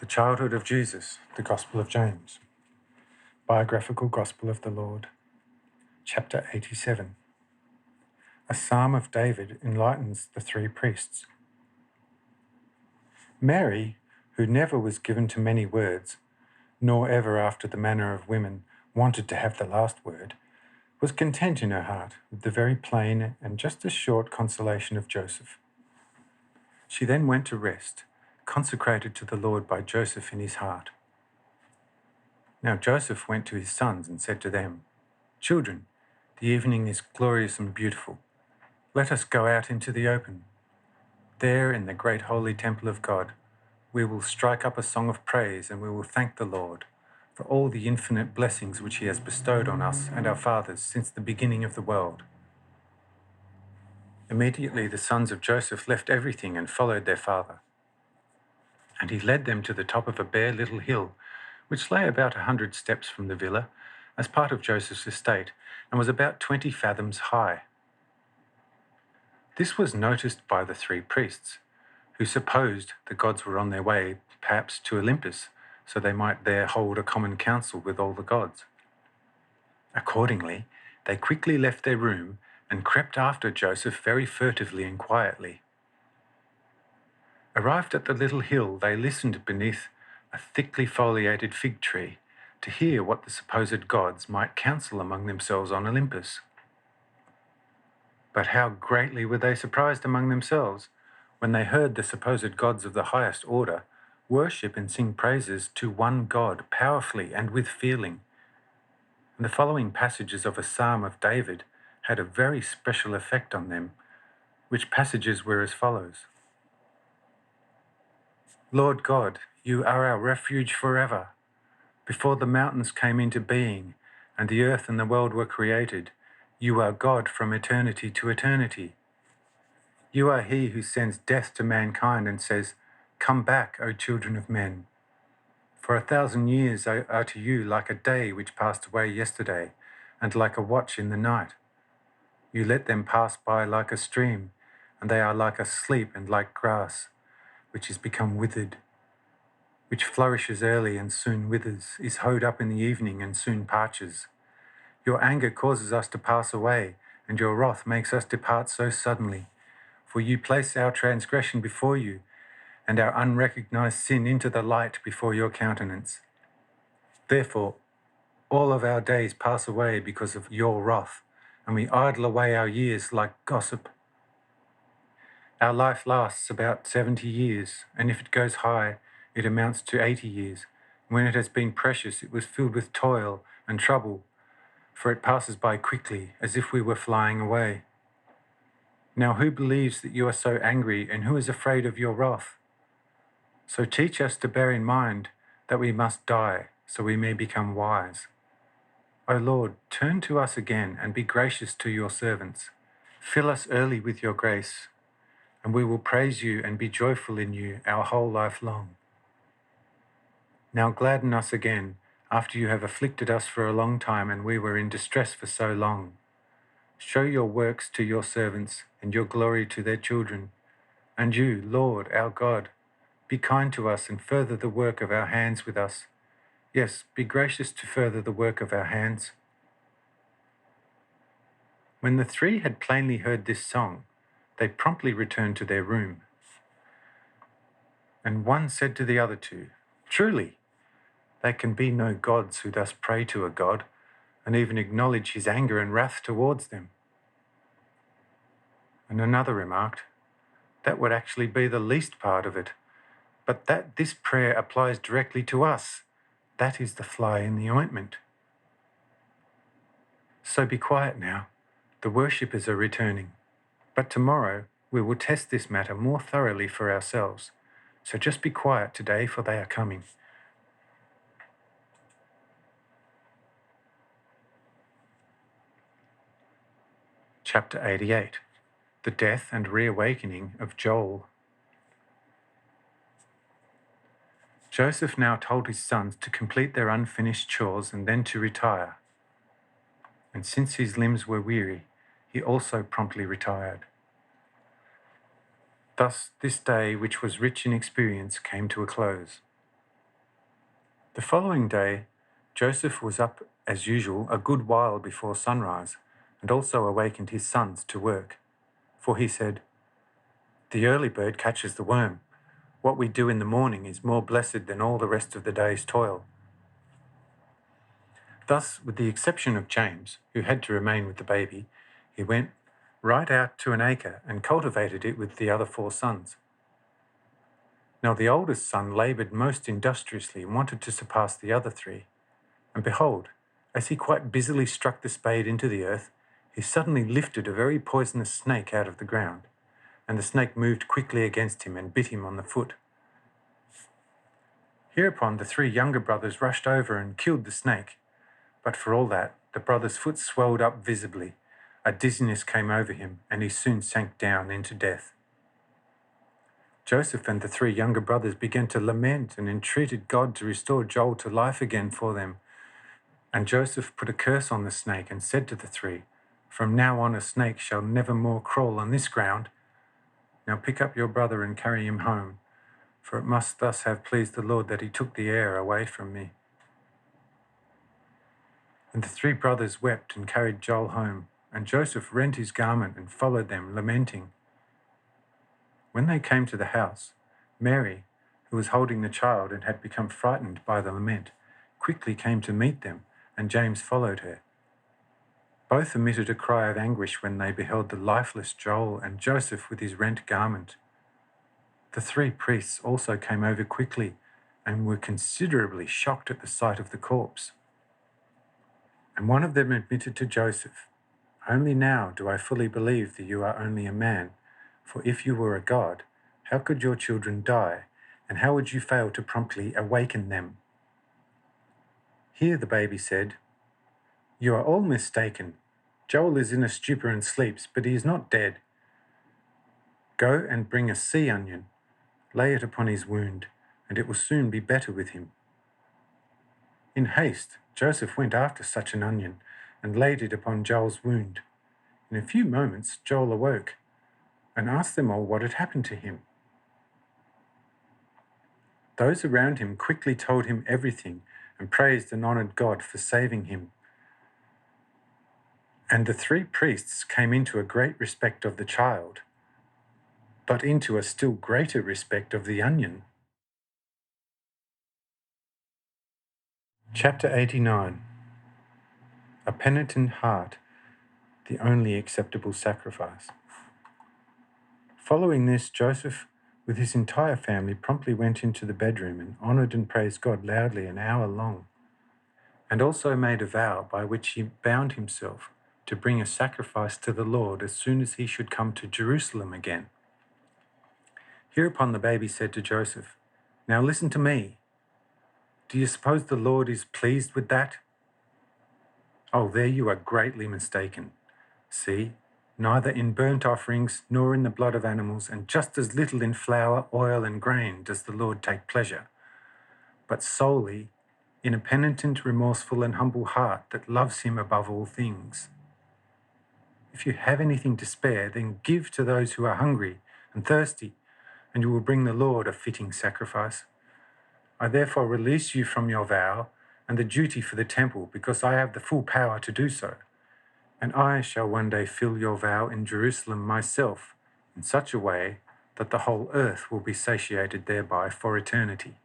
The Childhood of Jesus, the Gospel of James. Biographical Gospel of the Lord. Chapter 87. A Psalm of David enlightens the three priests. Mary, who never was given to many words, nor ever after the manner of women wanted to have the last word, was content in her heart with the very plain and just as short consolation of Joseph. She then went to rest, consecrated to the Lord by Joseph in his heart. Now Joseph went to his sons and said to them, "Children, the evening is glorious and beautiful. Let us go out into the open. There in the great holy temple of God, we will strike up a song of praise and we will thank the Lord for all the infinite blessings which he has bestowed on us and our fathers since the beginning of the world." Immediately the sons of Joseph left everything and followed their father. And he led them to the top of a bare little hill, which lay about 100 steps from the villa, as part of Joseph's estate, and was about 20 fathoms high. This was noticed by the three priests, who supposed the gods were on their way, perhaps to Olympus, so they might there hold a common council with all the gods. Accordingly, they quickly left their room and crept after Joseph very furtively and quietly. Arrived at the little hill, they listened beneath a thickly foliated fig tree to hear what the supposed gods might counsel among themselves on Olympus. But how greatly were they surprised among themselves when they heard the supposed gods of the highest order worship and sing praises to one God powerfully and with feeling. And the following passages of a Psalm of David had a very special effect on them, which passages were as follows. "Lord God, you are our refuge forever. Before the mountains came into being, and the earth and the world were created, you are God from eternity to eternity. You are he who sends death to mankind and says, 'Come back, O children of men.' For 1,000 years are to you like a day which passed away yesterday, and like a watch in the night. You let them pass by like a stream, and they are like a sleep and like grass, which is become withered, which flourishes early and soon withers, is hoed up in the evening and soon parches. Your anger causes us to pass away, and your wrath makes us depart so suddenly. For you place our transgression before you, and our unrecognized sin into the light before your countenance. Therefore, all of our days pass away because of your wrath, and we idle away our years like gossip. Our life lasts about 70 years, and if it goes high, it amounts to 80 years. When it has been precious, it was filled with toil and trouble, for it passes by quickly, as if we were flying away. Now who believes that you are so angry, and who is afraid of your wrath? So teach us to bear in mind that we must die, so we may become wise. O Lord, turn to us again, and be gracious to your servants. Fill us early with your grace, and we will praise you and be joyful in you our whole life long. Now gladden us again, after you have afflicted us for a long time, and we were in distress for so long. Show your works to your servants, and your glory to their children. And you, Lord, our God, be kind to us and further the work of our hands with us. Yes, be gracious to further the work of our hands." When the three had plainly heard this song, they promptly returned to their room. And one said to the other two, "Truly, there can be no gods who thus pray to a god, and even acknowledge his anger and wrath towards them." And another remarked, "That would actually be the least part of it, but that this prayer applies directly to us, that is the fly in the ointment." So be quiet now, the worshippers are returning, but tomorrow we will test this matter more thoroughly for ourselves. So just be quiet today, for they are coming. Chapter 88. The Death and Reawakening of Joel. Joseph now told his sons to complete their unfinished chores and then to retire. And since his limbs were weary, he also promptly retired. Thus this day, which was rich in experience, came to a close. The following day, Joseph was up as usual a good while before sunrise, and also awakened his sons to work. For he said, "The early bird catches the worm. What we do in the morning is more blessed than all the rest of the day's toil." Thus, with the exception of James, who had to remain with the baby, he went right out to an acre and cultivated it with the other 4 sons. Now the oldest son laboured most industriously and wanted to surpass the other 3. And behold, as he quite busily struck the spade into the earth, he suddenly lifted a very poisonous snake out of the ground, and the snake moved quickly against him and bit him on the foot. Hereupon the 3 younger brothers rushed over and killed the snake, but for all that, the brother's foot swelled up visibly, a dizziness came over him, and he soon sank down into death. Joseph and the 3 younger brothers began to lament and entreated God to restore Joel to life again for them. And Joseph put a curse on the snake and said to the 3, "From now on a snake shall never more crawl on this ground. Now pick up your brother and carry him home, for it must thus have pleased the Lord that he took the heir away from me." And the 3 brothers wept and carried Joel home, and Joseph rent his garment and followed them, lamenting. When they came to the house, Mary, who was holding the child and had become frightened by the lament, quickly came to meet them, and James followed her. Both emitted a cry of anguish when they beheld the lifeless Joel and Joseph with his rent garment. The 3 priests also came over quickly and were considerably shocked at the sight of the corpse. And one of them admitted to Joseph, "Only now do I fully believe that you are only a man, for if you were a god, how could your children die, and how would you fail to promptly awaken them?" Here the baby said, "You are all mistaken. Joel is in a stupor and sleeps, but he is not dead. Go and bring a sea onion, lay it upon his wound, and it will soon be better with him." In haste, Joseph went after such an onion and laid it upon Joel's wound. In a few moments, Joel awoke and asked them all what had happened to him. Those around him quickly told him everything and praised and honored God for saving him. And the 3 priests came into a great respect of the child, but into a still greater respect of the onion. Chapter 89. A Penitent Heart, the only acceptable sacrifice. Following this, Joseph, with his entire family, promptly went into the bedroom and honored and praised God loudly an hour long, and also made a vow by which he bound himself to bring a sacrifice to the Lord as soon as he should come to Jerusalem again. Hereupon the baby said to Joseph, "Now listen to me. Do you suppose the Lord is pleased with that? Oh, there you are greatly mistaken. See, neither in burnt offerings nor in the blood of animals, and just as little in flour, oil, and grain does the Lord take pleasure, but solely in a penitent, remorseful, and humble heart that loves him above all things. If you have anything to spare, then give to those who are hungry and thirsty, and you will bring the Lord a fitting sacrifice. I therefore release you from your vow and the duty for the temple, because I have the full power to do so. And I shall one day fill your vow in Jerusalem myself, in such a way that the whole earth will be satiated thereby for eternity."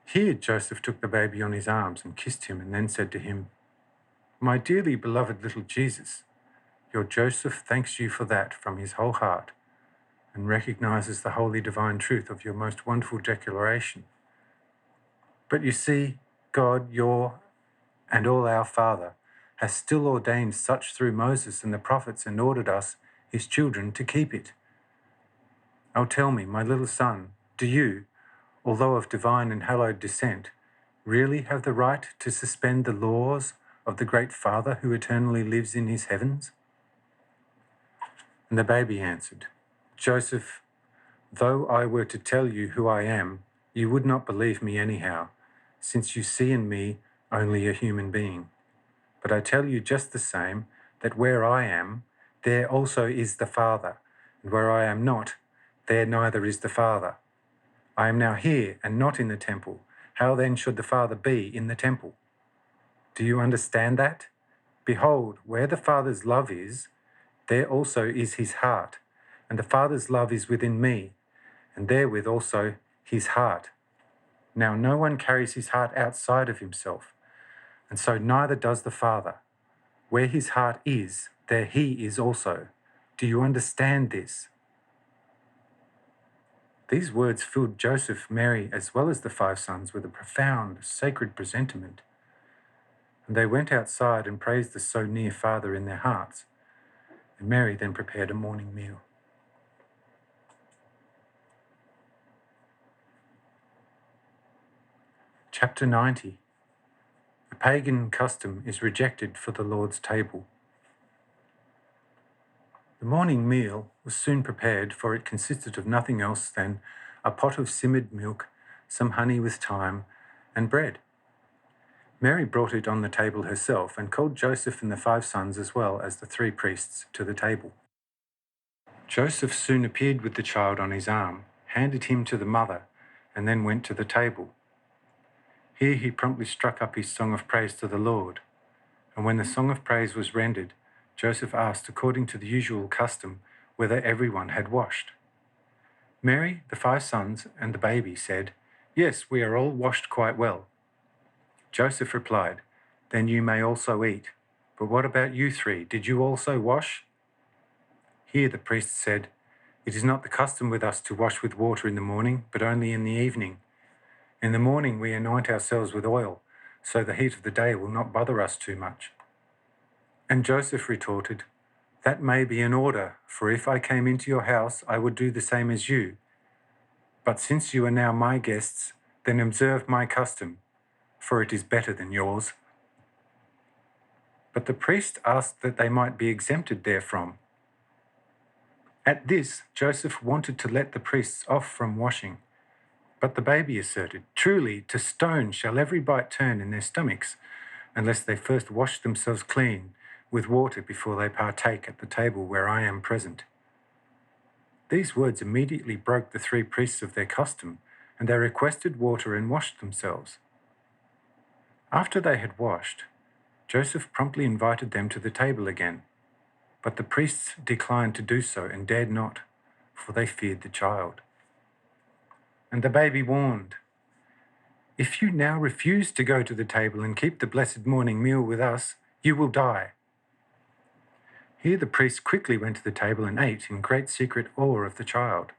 Here Joseph took the baby on his arms and kissed him, and then said to him, "My dearly beloved little Jesus, your Joseph thanks you for that from his whole heart, and recognizes the holy divine truth of your most wonderful declaration. But you see, God, your and all our Father, has still ordained such through Moses and the prophets, and ordered us, his children, to keep it. Oh, tell me, my little son, do you, although of divine and hallowed descent, really have the right to suspend the laws of the great Father who eternally lives in his heavens?" And the baby answered, "Joseph, though I were to tell you who I am, you would not believe me anyhow, since you see in me only a human being. But I tell you just the same that where I am, there also is the Father, and where I am not, there neither is the Father. I am now here and not in the temple. How then should the Father be in the temple? Do you understand that? Behold, where the Father's love is, there also is his heart. And the Father's love is within me, and therewith also his heart. Now no one carries his heart outside of himself, and so neither does the Father. Where his heart is, there he is also. Do you understand this? These words filled Joseph, Mary, as well as the 5 sons with a profound, sacred presentiment. And they went outside and praised the so near Father in their hearts. And Mary then prepared a morning meal. Chapter 90. A pagan custom is rejected for the Lord's table. The morning meal was soon prepared, for it consisted of nothing else than a pot of simmered milk, some honey with thyme, and bread. Mary brought it on the table herself and called Joseph and the 5 sons as well as the 3 priests to the table. Joseph soon appeared with the child on his arm, handed him to the mother, and then went to the table. Here he promptly struck up his song of praise to the Lord, and when the song of praise was rendered, Joseph asked, according to the usual custom, whether everyone had washed. Mary, the 5 sons, and the baby said, "Yes, we are all washed quite well." Joseph replied, "Then you may also eat. But what about you 3? Did you also wash?" Here the priest said, "It is not the custom with us to wash with water in the morning, but only in the evening. In the morning we anoint ourselves with oil, so the heat of the day will not bother us too much." And Joseph retorted, "That may be in order, for if I came into your house, I would do the same as you. But since you are now my guests, then observe my custom, for it is better than yours." But the priest asked that they might be exempted therefrom. At this, Joseph wanted to let the priests off from washing. But the baby asserted, "Truly, to stone shall every bite turn in their stomachs, unless they first wash themselves clean with water before they partake at the table where I am present." These words immediately broke the 3 priests of their custom, and they requested water and washed themselves. After they had washed, Joseph promptly invited them to the table again, but the priests declined to do so and dared not, for they feared the child. And the baby warned, "If you now refuse to go to the table and keep the blessed morning meal with us, you will die." Here the priests quickly went to the table and ate in great secret awe of the child.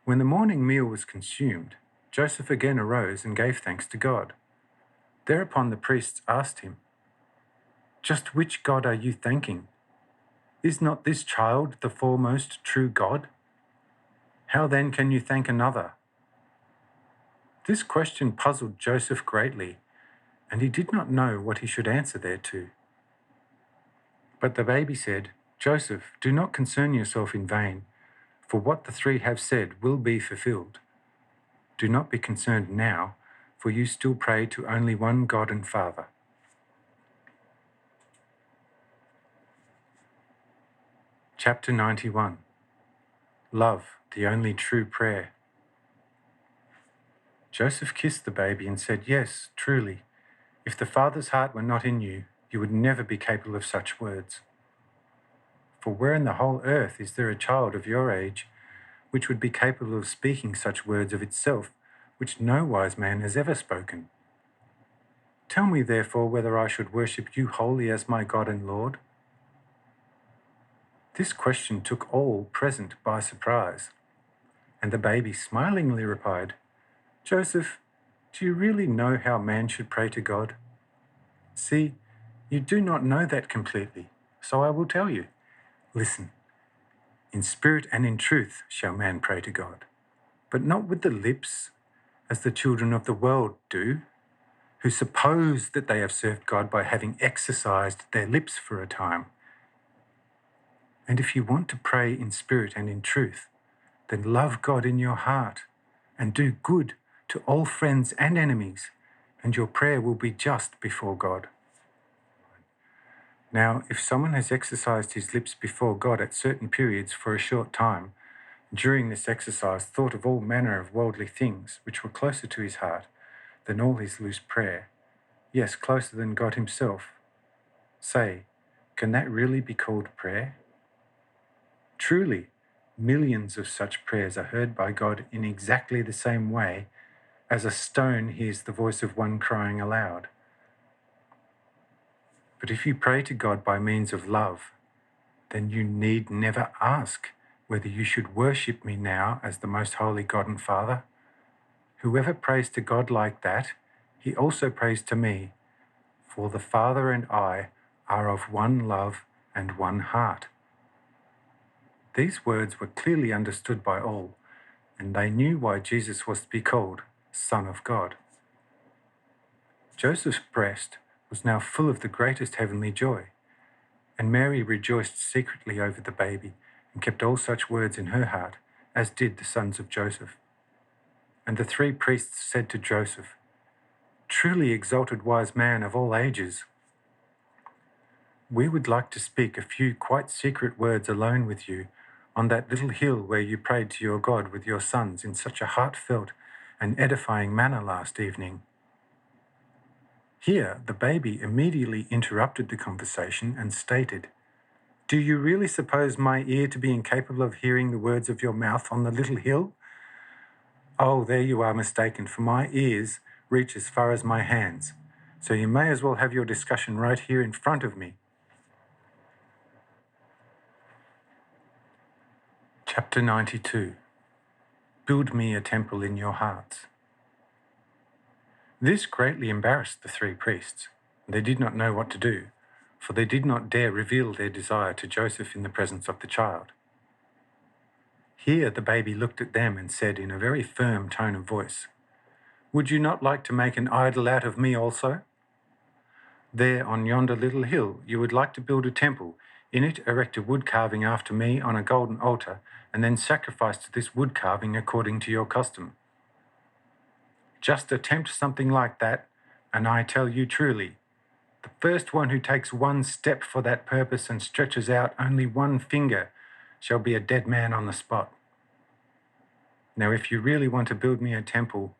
When the morning meal was consumed, Joseph again arose and gave thanks to God. Thereupon the priests asked him, "Just which God are you thanking? Is not this child the foremost true God? How then can you thank another?" This question puzzled Joseph greatly, and he did not know what he should answer thereto. But the baby said, "Joseph, do not concern yourself in vain, for what the 3 have said will be fulfilled. Do not be concerned now, for you still pray to only one God and Father." Chapter 91. Love, the only true prayer. Joseph kissed the baby and said, "Yes, truly, if the Father's heart were not in you, you would never be capable of such words. For where in the whole earth is there a child of your age which would be capable of speaking such words of itself, which no wise man has ever spoken? Tell me therefore whether I should worship you wholly as my God and Lord?" This question took all present by surprise, and the baby smilingly replied, "Joseph, do you really know how man should pray to God? See, you do not know that completely, so I will tell you. Listen, in spirit and in truth shall man pray to God, but not with the lips, as the children of the world do, who suppose that they have served God by having exercised their lips for a time. And if you want to pray in spirit and in truth, then love God in your heart and do good to all friends and enemies, and your prayer will be just before God. Now, if someone has exercised his lips before God at certain periods for a short time, During this exercise, thought of all manner of worldly things which were closer to his heart than all his loose prayer, yes, closer than God himself. Say, can that really be called prayer? Truly, millions of such prayers are heard by God in exactly the same way as a stone hears the voice of one crying aloud. But if you pray to God by means of love, then you need never ask whether you should worship me now as the most holy God and Father. Whoever prays to God like that, he also prays to me, for the Father and I are of one love and one heart. These words were clearly understood by all, and they knew why Jesus was to be called Son of God. Joseph's breast was now full of the greatest heavenly joy, and Mary rejoiced secretly over the baby and kept all such words in her heart, as did the sons of Joseph. And the 3 priests said to Joseph, "Truly exalted wise man of all ages, we would like to speak a few quite secret words alone with you on that little hill where you prayed to your God with your sons in such a heartfelt and edifying manner last evening." Here, the baby immediately interrupted the conversation and stated, "Do you really suppose my ear to be incapable of hearing the words of your mouth on the little hill? Oh, there you are mistaken, for my ears reach as far as my hands, so you may as well have your discussion right here in front of me." Chapter 92. Build me a temple in your hearts. This greatly embarrassed the 3 priests. They did not know what to do, for they did not dare reveal their desire to Joseph in the presence of the child. Here the baby looked at them and said in a very firm tone of voice, "Would you not like to make an idol out of me also? There on yonder little hill you would like to build a temple, in it erect a wood carving after me on a golden altar, and then sacrifice to this wood carving according to your custom. Just attempt something like that, and I tell you truly, the first one who takes one step for that purpose and stretches out only one finger shall be a dead man on the spot. Now if you really want to build me a temple,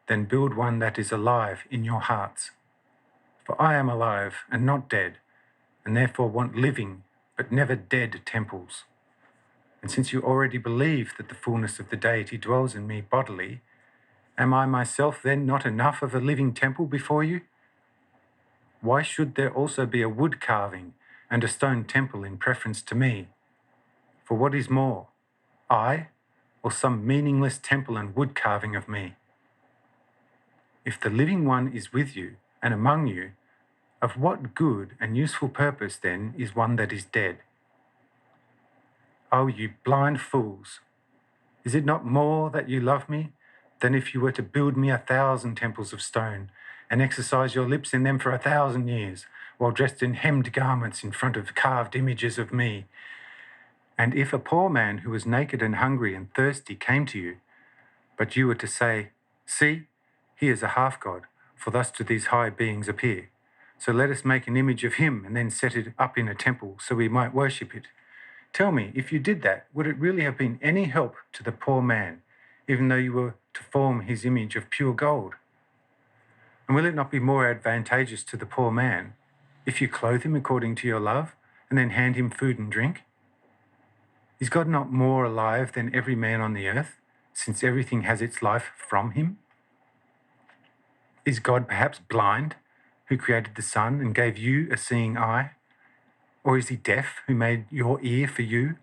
then build one that is alive in your hearts. For I am alive and not dead, and therefore want living but never dead temples. And since you already believe that the fullness of the deity dwells in me bodily, am I myself then not enough of a living temple before you? Why should there also be a wood carving and a stone temple in preference to me? For what is more, I, or some meaningless temple and wood carving of me? If the living one is with you and among you, of what good and useful purpose then is one that is dead? Oh, you blind fools! Is it not more that you love me than if you were to build me 1,000 temples of stone and exercise your lips in them for 1,000 years, while dressed in hemmed garments in front of carved images of me? And if a poor man who was naked and hungry and thirsty came to you, but you were to say, 'See, he is a half-god, for thus do these high beings appear. So let us make an image of him and then set it up in a temple so we might worship it.' Tell me, if you did that, would it really have been any help to the poor man, even though you were to form his image of pure gold? And will it not be more advantageous to the poor man if you clothe him according to your love and then hand him food and drink? Is God not more alive than every man on the earth, since everything has its life from him? Is God perhaps blind, who created the sun and gave you a seeing eye? Or is he deaf, who made your ear for you?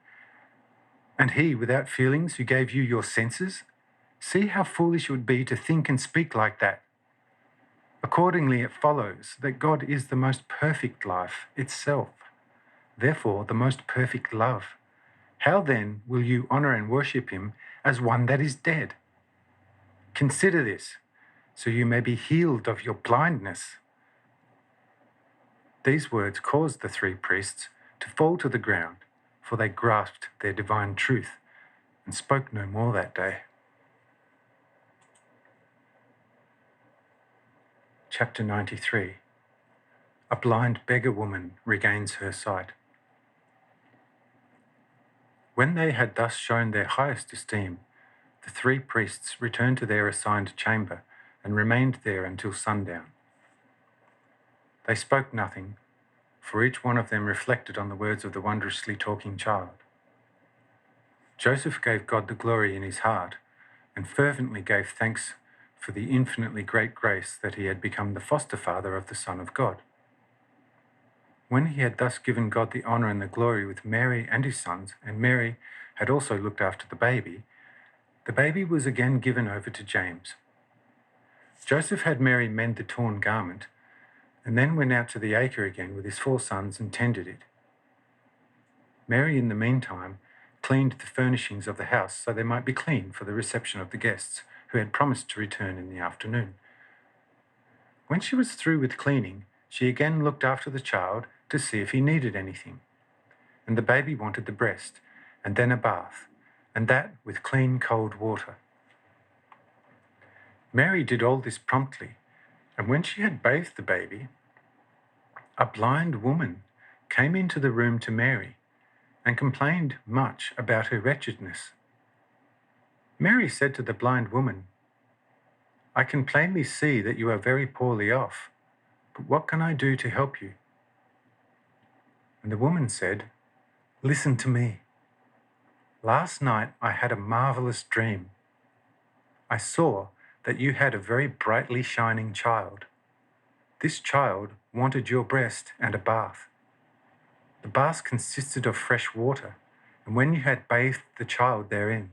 And he, without feelings, who gave you your senses? See how foolish it would be to think and speak like that. Accordingly, it follows that God is the most perfect life itself, therefore the most perfect love. How then will you honor and worship him as one that is dead? Consider this, so you may be healed of your blindness." These words caused the 3 priests to fall to the ground, for they grasped their divine truth and spoke no more that day. Chapter 93. A blind beggar woman regains her sight. When they had thus shown their highest esteem, the 3 priests returned to their assigned chamber and remained there until sundown. They spoke nothing, for each one of them reflected on the words of the wondrously talking child. Joseph gave God the glory in his heart and fervently gave thanks for the infinitely great grace that he had become the foster father of the Son of God. When he had thus given God the honour and the glory with Mary and his sons, and Mary had also looked after the baby was again given over to James. Joseph had Mary mend the torn garment, and then went out to the acre again with his 4 sons and tended it. Mary, in the meantime, cleaned the furnishings of the house so they might be clean for the reception of the guests who had promised to return in the afternoon. When she was through with cleaning, she again looked after the child to see if he needed anything. And the baby wanted the breast, and then a bath, and that with clean cold water. Mary did all this promptly, and when she had bathed the baby, a blind woman came into the room to Mary and complained much about her wretchedness. Mary said to the blind woman, "I can plainly see that you are very poorly off, but what can I do to help you?" And the woman said, "Listen to me. Last night I had a marvelous dream. I saw that you had a very brightly shining child. This child wanted your breast and a bath. The bath consisted of fresh water, and when you had bathed the child therein,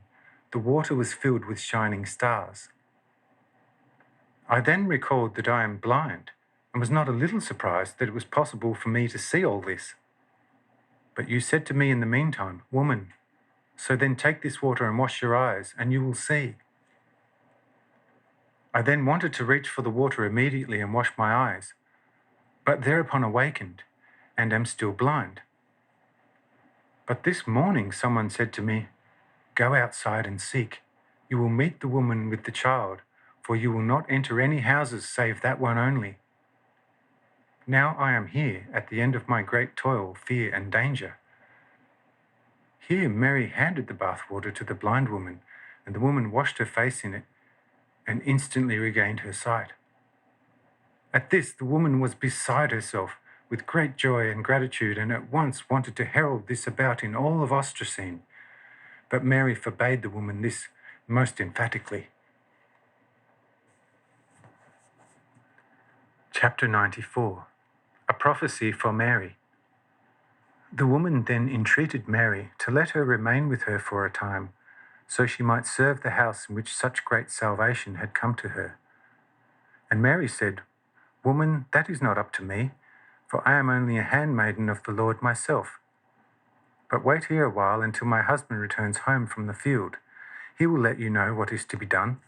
the water was filled with shining stars. I then recalled that I am blind, and was not a little surprised that it was possible for me to see all this. But you said to me in the meantime, 'Woman, so then take this water and wash your eyes, and you will see.' I then wanted to reach for the water immediately and wash my eyes, but thereupon awakened, and am still blind. But this morning someone said to me, 'Go outside and seek. You will meet the woman with the child, for you will not enter any houses save that one only.' Now I am here at the end of my great toil, fear, and danger." Here Mary handed the bathwater to the blind woman, and the woman washed her face in it and instantly regained her sight. At this, the woman was beside herself with great joy and gratitude, and at once wanted to herald this about in all of Ostracene. But Mary forbade the woman this most emphatically. Chapter 94. A Prophecy for Mary. The woman then entreated Mary to let her remain with her for a time, so she might serve the house in which such great salvation had come to her. And Mary said, "Woman, that is not up to me, for I am only a handmaiden of the Lord myself. But wait here a while until my husband returns home from the field. He will let you know what is to be done."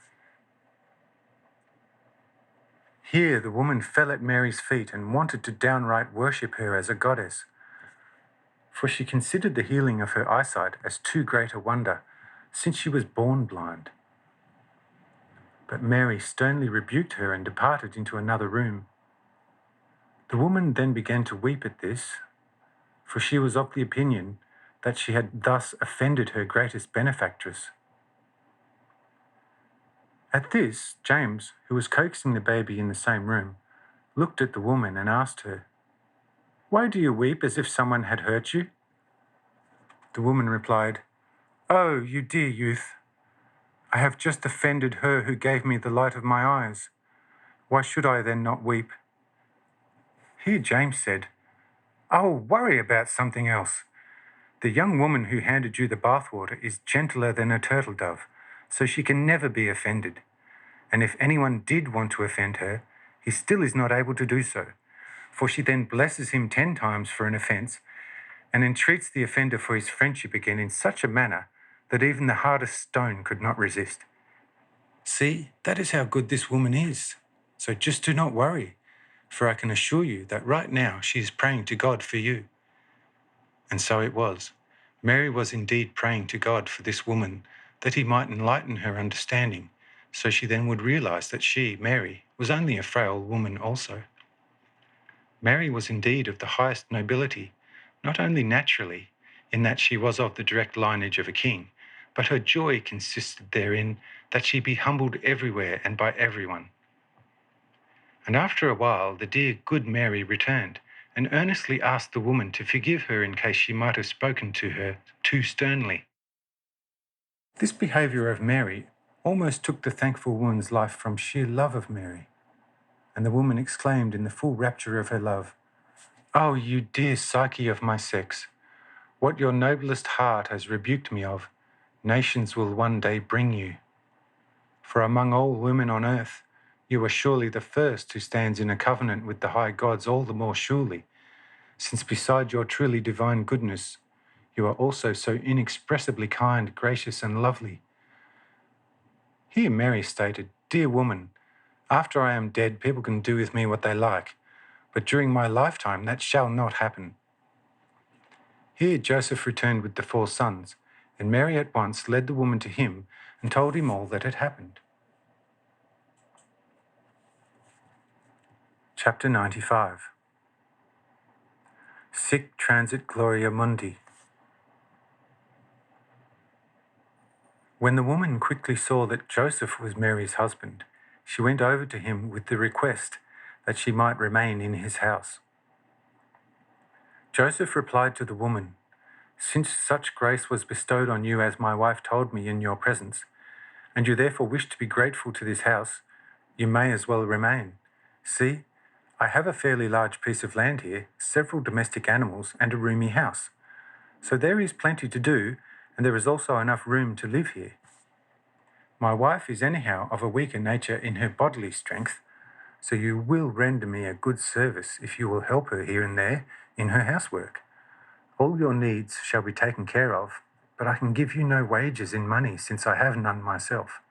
Here the woman fell at Mary's feet and wanted to downright worship her as a goddess, for she considered the healing of her eyesight as too great a wonder, since she was born blind. But Mary sternly rebuked her and departed into another room. The woman then began to weep at this, for she was of the opinion that she had thus offended her greatest benefactress. At this, James, who was coaxing the baby in the same room, looked at the woman and asked her, "Why do you weep as if someone had hurt you?" The woman replied, "Oh, you dear youth, I have just offended her who gave me the light of my eyes. Why should I then not weep?" Here James said, "I'll worry about something else. The young woman who handed you the bathwater is gentler than a turtle dove, so she can never be offended. And if anyone did want to offend her, he still is not able to do so, for she then blesses him 10 times for an offence, and entreats the offender for his friendship again in such a manner that even the hardest stone could not resist. See, that is how good this woman is. So just do not worry, for I can assure you that right now she is praying to God for you." And so it was. Mary was indeed praying to God for this woman, that he might enlighten her understanding, so she then would realize that she, Mary, was only a frail woman also. Mary was indeed of the highest nobility, not only naturally, in that she was of the direct lineage of a king, but her joy consisted therein that she be humbled everywhere and by everyone. And after a while the dear good Mary returned, and earnestly asked the woman to forgive her in case she might have spoken to her too sternly. This behaviour of Mary almost took the thankful woman's life from sheer love of Mary, and the woman exclaimed in the full rapture of her love, "Oh, you dear Psyche of my sex, what your noblest heart has rebuked me of, nations will one day bring you. For among all women on earth, you are surely the first who stands in a covenant with the high gods all the more surely, since beside your truly divine goodness, you are also so inexpressibly kind, gracious, and lovely." Here Mary stated, "Dear woman, after I am dead, people can do with me what they like, but during my lifetime that shall not happen." Here Joseph returned with the 4 sons, and Mary at once led the woman to him and told him all that had happened. Chapter 95. Sic transit gloria mundi. When the woman quickly saw that Joseph was Mary's husband, she went over to him with the request that she might remain in his house. Joseph replied to the woman, "Since such grace was bestowed on you as my wife told me in your presence, and you therefore wish to be grateful to this house, you may as well remain. See, I have a fairly large piece of land here, several domestic animals, and a roomy house. So there is plenty to do, and there is also enough room to live here. My wife is anyhow of a weaker nature in her bodily strength, so you will render me a good service if you will help her here and there in her housework. All your needs shall be taken care of, but I can give you no wages in money since I have none myself.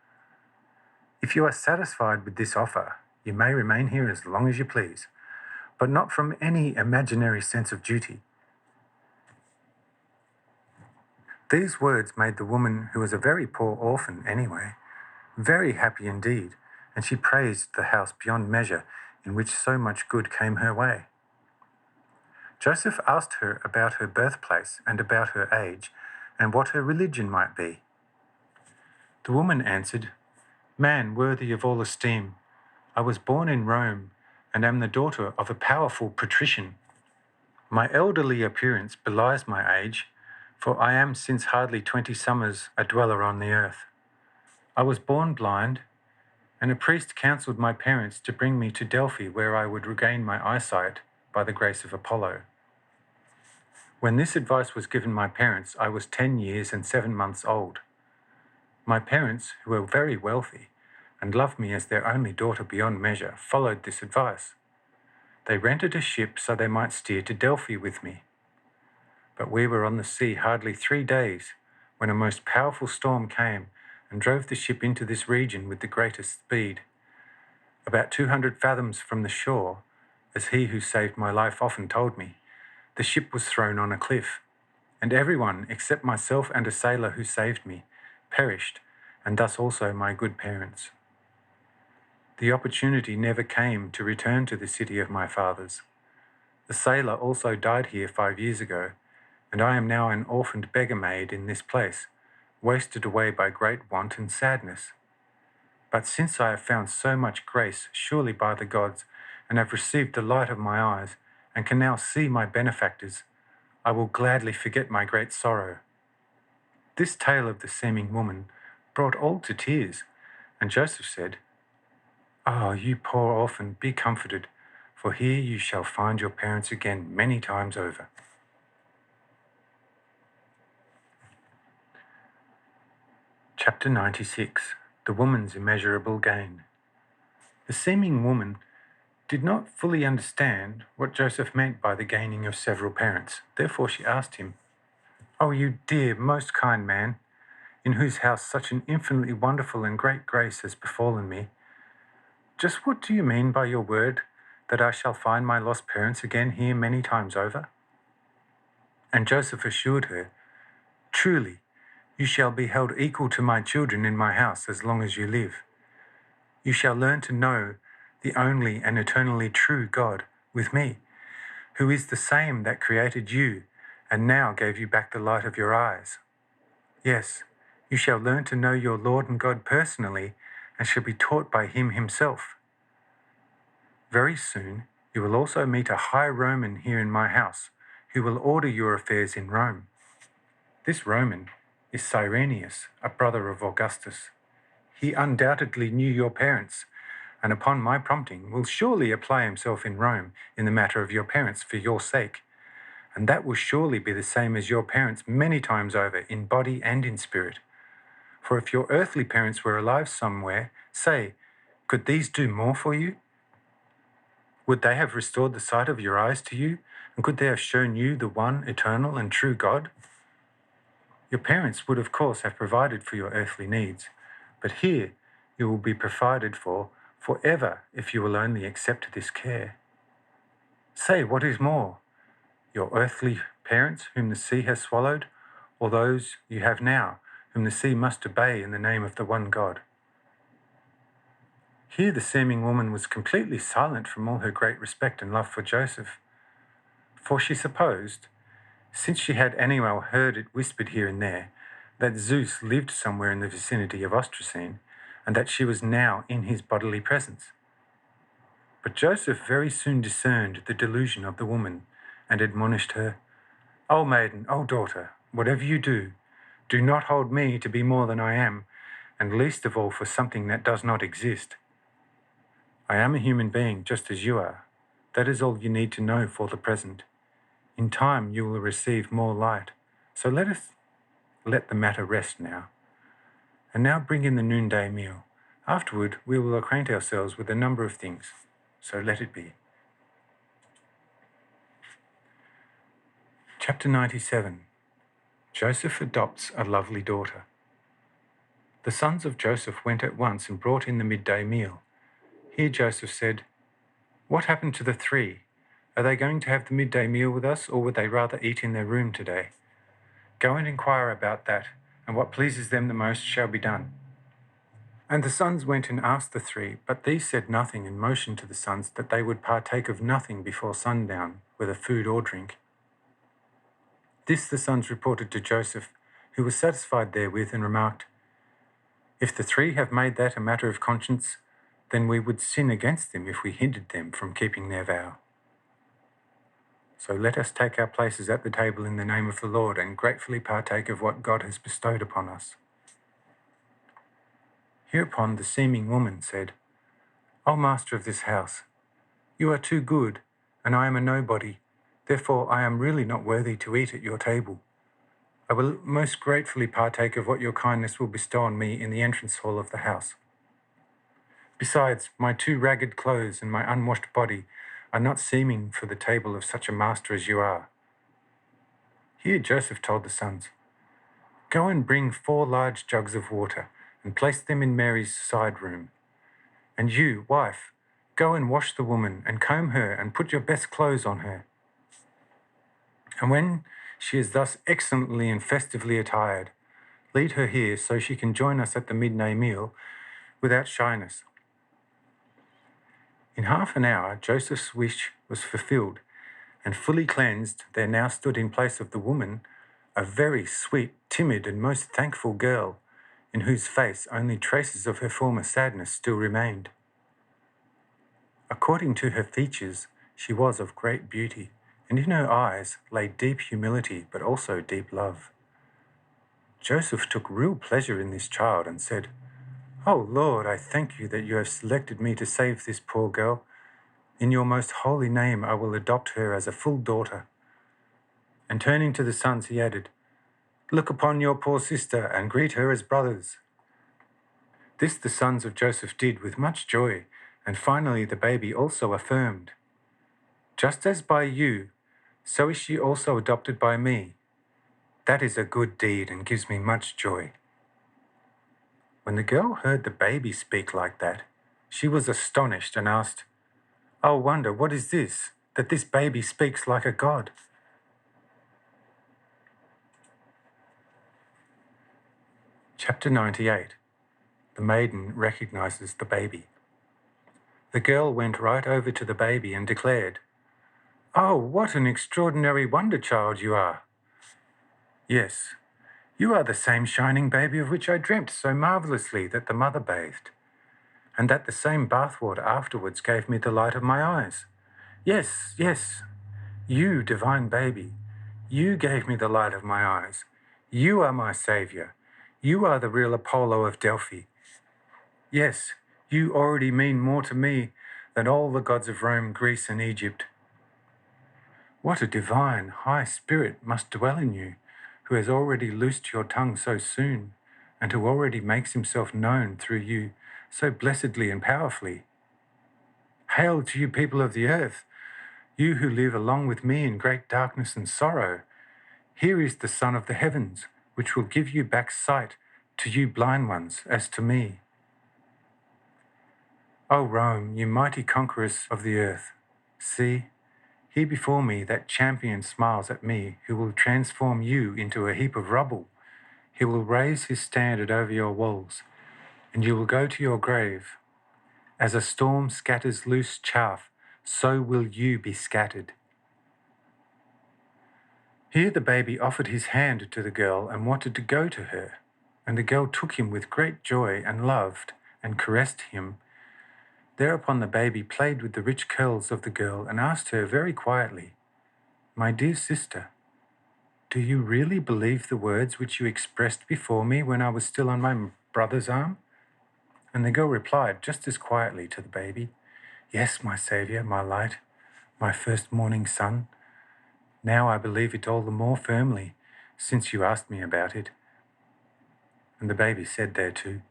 If you are satisfied with this offer, you may remain here as long as you please, but not from any imaginary sense of duty." These words made the woman, who was a very poor orphan anyway, very happy indeed, and she praised the house beyond measure in which so much good came her way. Joseph asked her about her birthplace and about her age, and what her religion might be. The woman answered, "Man worthy of all esteem, I was born in Rome, and am the daughter of a powerful patrician. My elderly appearance belies my age, for I am since hardly 20 summers a dweller on the earth. I was born blind, and a priest counselled my parents to bring me to Delphi, where I would regain my eyesight by the grace of Apollo. When this advice was given my parents, I was 10 years and 7 months old. My parents, who were very wealthy and loved me as their only daughter beyond measure, followed this advice. They rented a ship so they might steer to Delphi with me. But we were on the sea hardly 3 days when a most powerful storm came and drove the ship into this region with the greatest speed. About 200 fathoms from the shore, as he who saved my life often told me, the ship was thrown on a cliff, and everyone, except myself and a sailor who saved me, perished, and thus also my good parents. The opportunity never came to return to the city of my fathers. The sailor also died here 5 years ago, and I am now an orphaned beggar maid in this place, wasted away by great want and sadness. But since I have found so much grace, surely by the gods, and have received the light of my eyes, and can now see my benefactors, I will gladly forget my great sorrow." This tale of the seeming woman brought all to tears, and Joseph said, "Oh, you poor orphan, be comforted, for here you shall find your parents again many times over." Chapter 96. The Woman's Immeasurable Gain. The seeming woman did not fully understand what Joseph meant by the gaining of several parents. Therefore she asked him, "Oh, you dear, most kind man, in whose house such an infinitely wonderful and great grace has befallen me, just what do you mean by your word that I shall find my lost parents again here many times over?" And Joseph assured her, "Truly, you shall be held equal to my children in my house as long as you live. You shall learn to know the only and eternally true God with me, who is the same that created you and now gave you back the light of your eyes. Yes, you shall learn to know your Lord and God personally, and shall be taught by him himself. Very soon you will also meet a high Roman here in my house, who will order your affairs in Rome. This Roman is Cyrenius, a brother of Augustus. He undoubtedly knew your parents, and upon my prompting will surely apply himself in Rome in the matter of your parents for your sake, and that will surely be the same as your parents many times over, in body and in spirit. For if your earthly parents were alive somewhere, say, could these do more for you? Would they have restored the sight of your eyes to you, and could they have shown you the one eternal and true God? Your parents would of course have provided for your earthly needs, but here you will be provided for forever if you will only accept this care. Say, what is more, your earthly parents whom the sea has swallowed, or those you have now, whom the sea must obey in the name of the one God? Here the seeming woman was completely silent from all her great respect and love for Joseph, for she supposed, since she had anyway heard it whispered here and there, that Zeus lived somewhere in the vicinity of Ostracene, and that she was now in his bodily presence. But Joseph very soon discerned the delusion of the woman, and admonished her, O maiden, O daughter, whatever you do, do not hold me to be more than I am, and least of all for something that does not exist. I am a human being just as you are. That is all you need to know for the present. In time you will receive more light, so let the matter rest now. And now bring in the noonday meal. Afterward we will acquaint ourselves with a number of things, so let it be. Chapter 97. Joseph adopts a lovely daughter. The sons of Joseph went at once and brought in the midday meal. Here Joseph said, What happened to the three? Are they going to have the midday meal with us, or would they rather eat in their room today? Go and inquire about that, and what pleases them the most shall be done. And the sons went and asked the three, but these said nothing, and motioned to the sons that they would partake of nothing before sundown, whether food or drink. This the sons reported to Joseph, who was satisfied therewith, and remarked, If the three have made that a matter of conscience, then we would sin against them if we hindered them from keeping their vow. So let us take our places at the table in the name of the Lord, and gratefully partake of what God has bestowed upon us. Hereupon the seeming woman said, O master of this house, you are too good, and I am a nobody. Therefore I am really not worthy to eat at your table. I will most gratefully partake of what your kindness will bestow on me in the entrance hall of the house. Besides, my too ragged clothes and my unwashed body are not seeming for the table of such a master as you are. Here Joseph told the sons, Go and bring 4 large jugs of water, and place them in Mary's side room. And you, wife, go and wash the woman, and comb her, and put your best clothes on her. And when she is thus excellently and festively attired, lead her here so she can join us at the midday meal without shyness. In half an hour Joseph's wish was fulfilled, and fully cleansed there now stood in place of the woman a very sweet, timid, and most thankful girl, in whose face only traces of her former sadness still remained. According to her features, she was of great beauty, and in her eyes lay deep humility, but also deep love. Joseph took real pleasure in this child, and said, O Lord, I thank you that you have selected me to save this poor girl. In your most holy name I will adopt her as a full daughter. And turning to the sons, he added, Look upon your poor sister, and greet her as brothers. This the sons of Joseph did with much joy, and finally the baby also affirmed, Just as by you, so is she also adopted by me. That is a good deed, and gives me much joy. When the girl heard the baby speak like that, she was astonished and asked, Oh wonder, what is this, that this baby speaks like a god? Chapter 98. The maiden recognizes the baby. The girl went right over to the baby and declared, Oh, what an extraordinary wonder child you are! Yes, you are the same shining baby of which I dreamt so marvellously that the mother bathed, and that the same bathwater afterwards gave me the light of my eyes. Yes, yes, you, divine baby, you gave me the light of my eyes. You are my saviour. You are the real Apollo of Delphi. Yes, you already mean more to me than all the gods of Rome, Greece, and Egypt. What a divine, high spirit must dwell in you, who has already loosed your tongue so soon, and who already makes himself known through you so blessedly and powerfully. Hail to you, people of the earth, you who live along with me in great darkness and sorrow. Here is the Son of the heavens, which will give you back sight to you blind ones, as to me. O Rome, you mighty conquerors of the earth, see, here before me that champion smiles at me, who will transform you into a heap of rubble. He will raise his standard over your walls, and you will go to your grave. As a storm scatters loose chaff, so will you be scattered. Here the baby offered his hand to the girl and wanted to go to her, and the girl took him with great joy and loved and caressed him. Thereupon the baby played with the rich curls of the girl and asked her very quietly, "My dear sister, do you really believe the words which you expressed before me when I was still on my brother's arm?" And the girl replied just as quietly to the baby, "Yes, my saviour, my light, my first morning sun. Now I believe it all the more firmly, since you asked me about it." And the baby said thereto,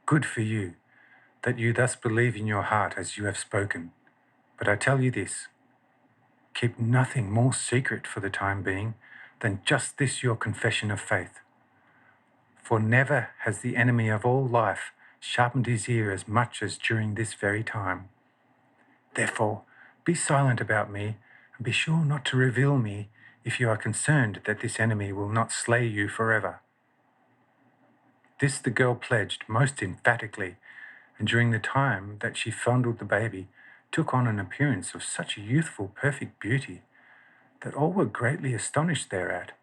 "Good for you, that you thus believe in your heart as you have spoken. But I tell you this, keep nothing more secret for the time being than just this your confession of faith. For never has the enemy of all life sharpened his ear as much as during this very time. Therefore, be silent about me, and be sure not to reveal me if you are concerned that this enemy will not slay you forever." This the girl pledged most emphatically, and during the time that she fondled the baby, took on an appearance of such a youthful, perfect beauty that all were greatly astonished thereat,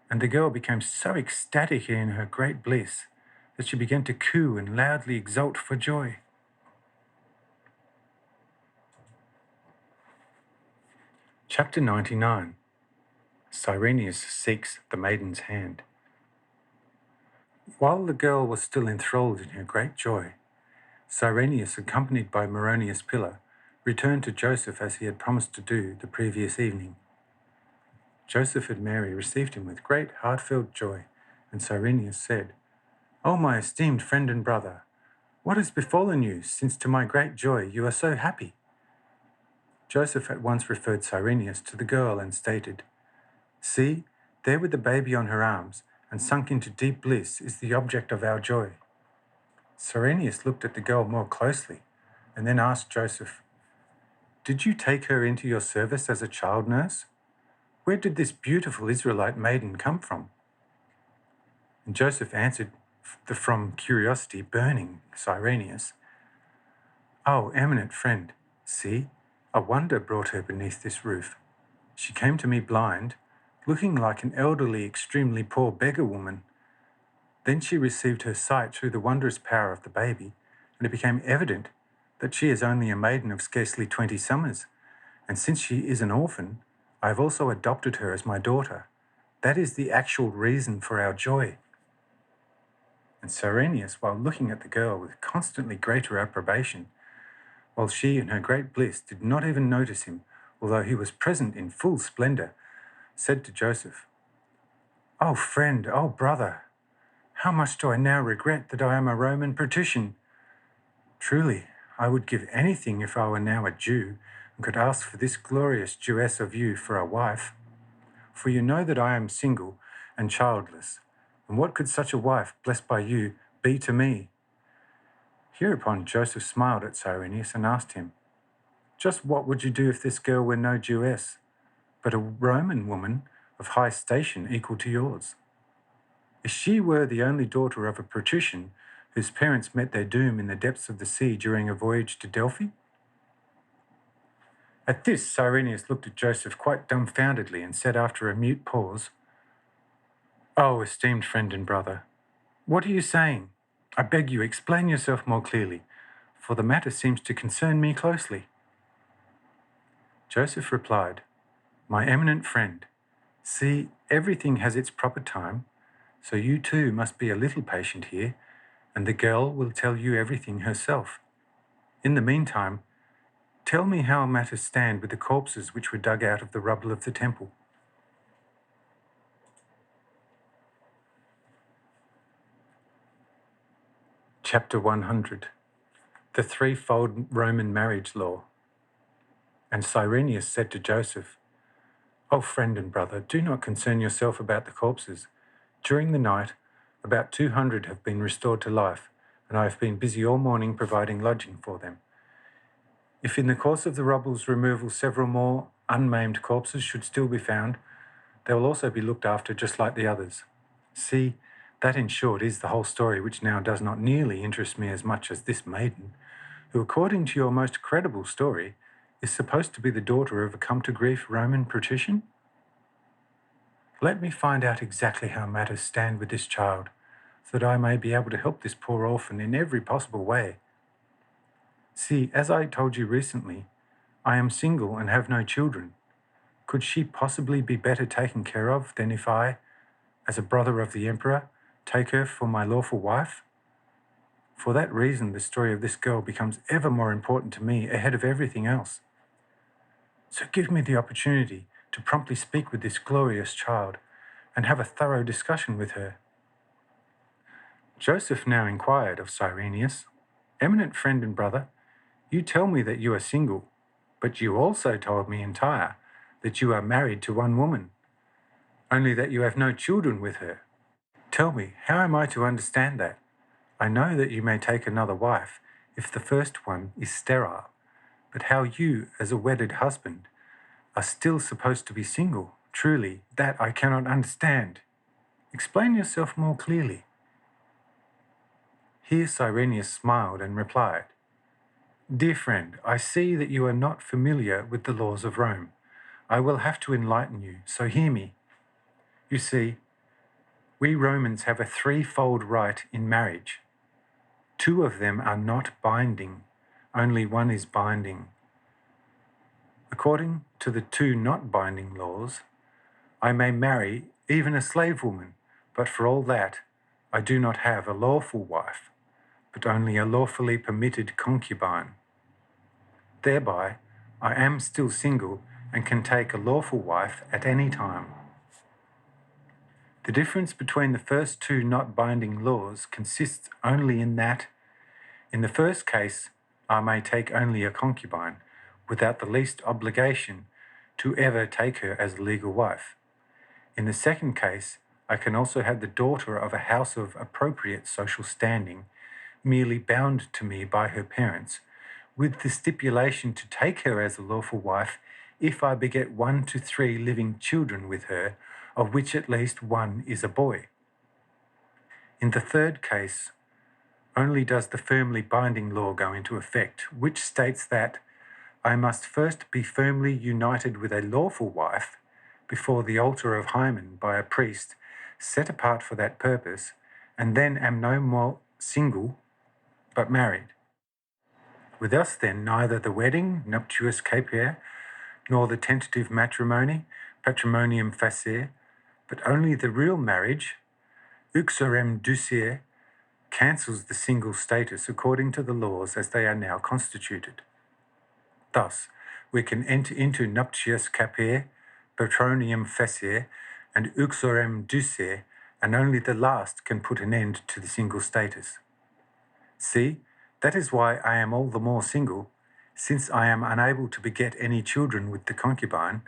and the girl became so ecstatic in her great bliss that she began to coo and loudly exult for joy. Chapter 99. Cyrenius seeks the maiden's hand. While the girl was still enthralled in her great joy, Cyrenius, accompanied by Moronius Pillar, returned to Joseph as he had promised to do the previous evening. Joseph and Mary received him with great heartfelt joy, and Cyrenius said, "O my esteemed friend and brother, what has befallen you, since to my great joy you are so happy?" Joseph at once referred Cyrenius to the girl and stated, "See, there with the baby on her arms, and sunk into deep bliss, is the object of our joy." Cyrenius looked at the girl more closely, and then asked Joseph, "Did you take her into your service as a child nurse? Where did this beautiful Israelite maiden come from?" And Joseph answered, from curiosity burning Cyrenius, "Oh, eminent friend, see, a wonder brought her beneath this roof. She came to me blind, looking like an elderly, extremely poor beggar woman. Then she received her sight through the wondrous power of the baby, and it became evident that she is only a maiden of scarcely 20 summers, and since she is an orphan, I have also adopted her as my daughter. That is the actual reason for our joy." And Cyrenius, while looking at the girl with constantly greater approbation, while she in her great bliss did not even notice him, although he was present in full splendor, said to Joseph, "O friend, O brother, how much do I now regret that I am a Roman patrician. Truly, I would give anything if I were now a Jew and could ask for this glorious Jewess of you for a wife. For you know that I am single and childless, and what could such a wife, blessed by you, be to me?" Hereupon Joseph smiled at Cyrenius and asked him, "Just what would you do if this girl were no Jewess, but a Roman woman of high station equal to yours? If she were the only daughter of a patrician whose parents met their doom in the depths of the sea during a voyage to Delphi?" At this, Cyrenius looked at Joseph quite dumbfoundedly and said after a mute pause, Oh, esteemed friend and brother, what are you saying? I beg you, explain yourself more clearly, for the matter seems to concern me closely. Joseph replied, My eminent friend, see, everything has its proper time, so you too must be a little patient here, and the girl will tell you everything herself. In the meantime, tell me how matters stand with the corpses which were dug out of the rubble of the temple. Chapter 100. The Threefold Roman Marriage Law. And Cyrenius said to Joseph, O friend and brother, do not concern yourself about the corpses. During the night, about 200 have been restored to life, and I have been busy all morning providing lodging for them. If in the course of the rubble's removal several more unmaimed corpses should still be found, they will also be looked after just like the others. See, that in short is the whole story, which now does not nearly interest me as much as this maiden, who, according to your most credible story, is supposed to be the daughter of a come-to-grief Roman patrician? Let me find out exactly how matters stand with this child, so that I may be able to help this poor orphan in every possible way. See, as I told you recently, I am single and have no children. Could she possibly be better taken care of than if I, as a brother of the emperor, take her for my lawful wife? For that reason, the story of this girl becomes ever more important to me ahead of everything else. So give me the opportunity to promptly speak with this glorious child and have a thorough discussion with her. Joseph now inquired of Cyrenius, Eminent friend and brother, you tell me that you are single, but you also told me in Tyre that you are married to one woman, only that you have no children with her. Tell me, how am I to understand that? I know that you may take another wife if the first one is sterile, but how you, as a wedded husband, are still supposed to be single, truly, that I cannot understand. Explain yourself more clearly. Here Cyrenius smiled and replied, Dear friend, I see that you are not familiar with the laws of Rome. I will have to enlighten you, so hear me. You see, we Romans have a threefold right in marriage. Two of them are not binding, only one is binding. According to the two not binding laws, I may marry even a slave woman, but for all that, I do not have a lawful wife, but only a lawfully permitted concubine. Thereby, I am still single and can take a lawful wife at any time. The difference between the first two not binding laws consists only in that, in the first case, I may take only a concubine, without the least obligation to ever take her as a legal wife. In the second case, I can also have the daughter of a house of appropriate social standing, merely bound to me by her parents, with the stipulation to take her as a lawful wife if I beget 1 to 3 living children with her, of which at least one is a boy. In the third case, only does the firmly binding law go into effect, which states that I must first be firmly united with a lawful wife before the altar of Hymen by a priest set apart for that purpose, and then am no more single, but married. With us, then, neither the wedding, nuptius capier, nor the tentative matrimony, patrimonium facere, but only the real marriage, uxorem ducere, cancels the single status according to the laws as they are now constituted. Thus, we can enter into nuptius capier, patronium facere, and uxorem ducere, and only the last can put an end to the single status. See, that is why I am all the more single, since I am unable to beget any children with the concubine,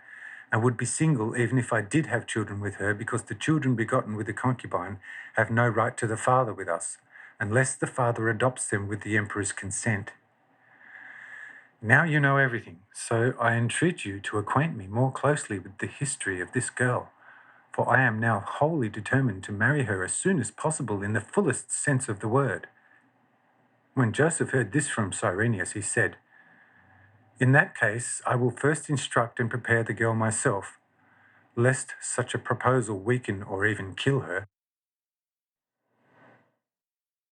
and would be single even if I did have children with her, because the children begotten with the concubine have no right to the father with us, unless the father adopts them with the emperor's consent. Now you know everything, so I entreat you to acquaint me more closely with the history of this girl, for I am now wholly determined to marry her as soon as possible in the fullest sense of the word. When Joseph heard this from Cyrenius, he said, In that case, I will first instruct and prepare the girl myself, lest such a proposal weaken or even kill her,